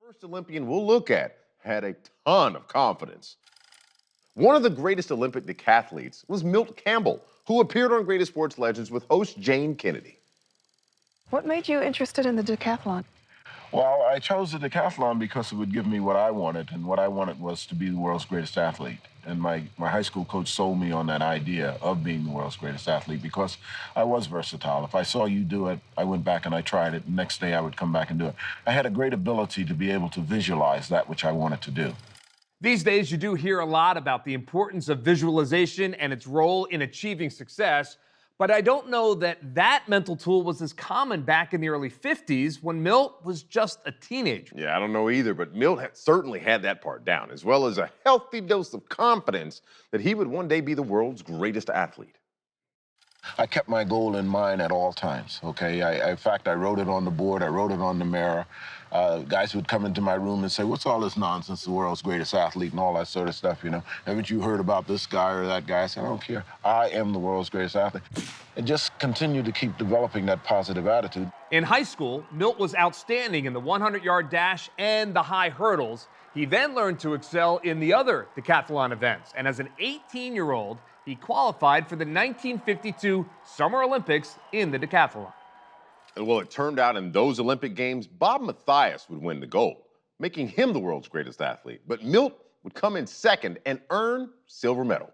First Olympian we'll look at had a ton of confidence. One of the greatest Olympic decathletes was Milt Campbell, who appeared on Greatest Sports Legends with host Jane Kennedy. What made you interested in the decathlon? Well, I chose the decathlon because it would give me what I wanted, and what I wanted was to be the world's greatest athlete. And my high school coach sold me on that idea of being the world's greatest athlete because I was versatile. If I saw you do it, I went back and I tried it. The next day I would come back and do it. I had a great ability to be able to visualize that which I wanted to do. These days, you do hear a lot about the importance of visualization and its role in achieving success, but I don't know that mental tool was as common back in the early 50s when Milt was just a teenager. Yeah, I don't know either, but Milt certainly had that part down, as well as a healthy dose of confidence that he would one day be the world's greatest athlete. I kept my goal in mind at all times, okay? In fact, I wrote it on the board, I wrote it on the mirror. Guys would come into my room and say, what's all this nonsense, the world's greatest athlete and all that sort of stuff, you know? Haven't you heard about this guy or that guy? I said, I don't care. I am the world's greatest athlete. And just continue to keep developing that positive attitude. In high school, Milt was outstanding in the 100-yard dash and the high hurdles. He then learned to excel in the other decathlon events. And as an 18-year-old, he qualified for the 1952 Summer Olympics in the decathlon. Well, it turned out in those Olympic Games, Bob Mathias would win the gold, making him the world's greatest athlete. But Milt would come in second and earn silver medal.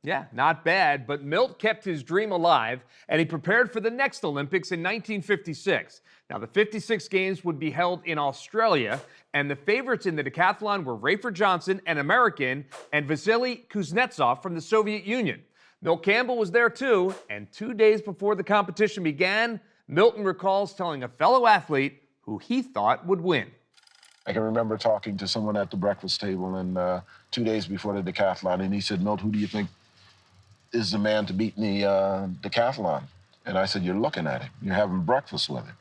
Yeah, not bad, but Milt kept his dream alive, and he prepared for the next Olympics in 1956. Now, the 56 Games would be held in Australia, and the favorites in the decathlon were Rafer Johnson, an American, and Vasily Kuznetsov from the Soviet Union. Milt Campbell was there too, and 2 days before the competition began, Milton recalls telling a fellow athlete who he thought would win. I can remember talking to someone at the breakfast table and 2 days before the decathlon, and he said, Milt, who do you think is the man to beat in the decathlon? And I said, you're looking at him. You're having breakfast with him.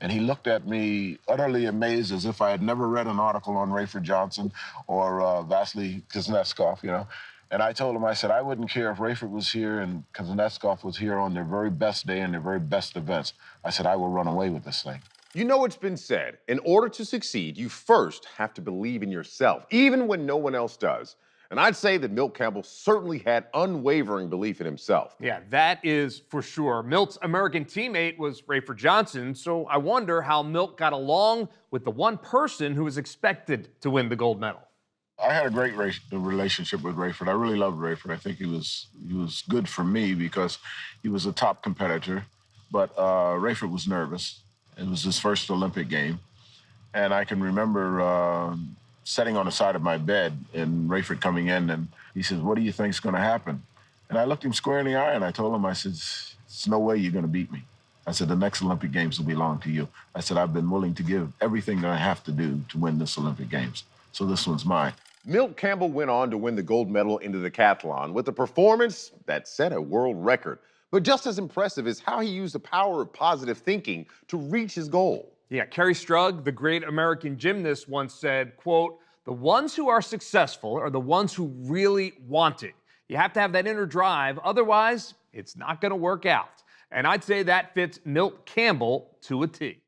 And he looked at me utterly amazed, as if I had never read an article on Rafer Johnson or Vasily Kuznetsov, you know. And I told him, I said, I wouldn't care if Rafer was here and Kuznetsov was here on their very best day and their very best events. I said, I will run away with this thing. You know, it's been said, in order to succeed, you first have to believe in yourself, even when no one else does. And I'd say that Milt Campbell certainly had unwavering belief in himself. Yeah, that is for sure. Milt's American teammate was Rafer Johnson, so I wonder how Milt got along with the one person who was expected to win the gold medal. I had a great relationship with Rayford. I really loved Rayford. I think he was good for me because he was a top competitor, but Rayford was nervous. It was his first Olympic game, and I can remember sitting on the side of my bed and Rayford coming in, and he says, what do you think's going to happen? And I looked him square in the eye and I told him, I said, there's no way you're going to beat me. I said, the next Olympic Games will belong to you. I said, I've been willing to give everything that I have to do to win this Olympic Games. So this one's mine. Milt Campbell went on to win the gold medal in the decathlon with a performance that set a world record. But just as impressive is how he used the power of positive thinking to reach his goal. Yeah, Kerry Strug, the great American gymnast, once said, quote, the ones who are successful are the ones who really want it. You have to have that inner drive, otherwise it's not going to work out. And I'd say that fits Milt Campbell to a T.